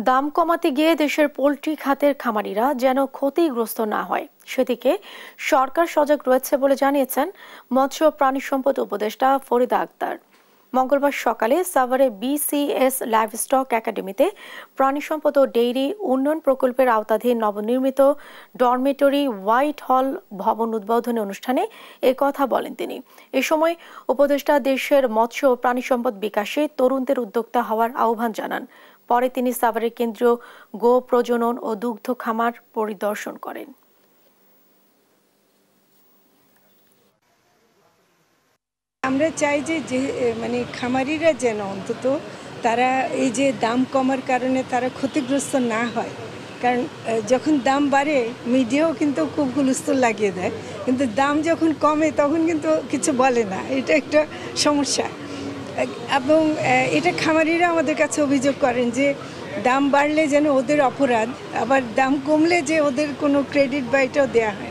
দাম কমাতে গিয়ে দেশের পোল্ট্রি খাতের খামারিরা যেন ক্ষতিগ্রস্ত না হয় সেদিকে সরকার সজাগ রয়েছে বলে জানিয়েছেন মৎস্য ও প্রাণী সম্পদ উপদেষ্টা ফরিদা আক্তার। মঙ্গলবার সকালে সাভারে বিসিএস লাইভস্টক একাডেমিতে প্রাণী সম্পদ ও ডেইরি উন্নয়ন প্রকল্পের আওতাধীন নবনির্মিত ডরমেটরি হোয়াইট হল ভবন উদ্বোধনী অনুষ্ঠানে কথা বলেন তিনি। এ সময় উপদেষ্টা দেশের মৎস্য ও প্রাণী সম্পদ বিকাশে তরুণদের উদ্যোক্তা হওয়ার আহ্বান জানান। পরে তিনি সাভারের কেন্দ্রীয় গো প্রজনন ও দুগ্ধ খামার পরিদর্শন করেন। আমরা চাই যে মানে খামারিরা যেন অন্তত তারা এই যে দাম কমার কারণে তারা ক্ষতিগ্রস্ত না হয়, কারণ যখন দাম বাড়ে মিডিয়াও কিন্তু খুব হুলস্থুল লাগিয়ে দেয়, কিন্তু দাম যখন কমে তখন কিন্তু কিছু বলে না। এটা একটা সমস্যা এবং এটা খামারিরা আমাদের কাছে অভিযোগ করেন যে দাম বাড়লে যেন ওদের অপরাধ, আবার দাম কমলে যে ওদের কোনো ক্রেডিট বা এটাও দেওয়া হয়।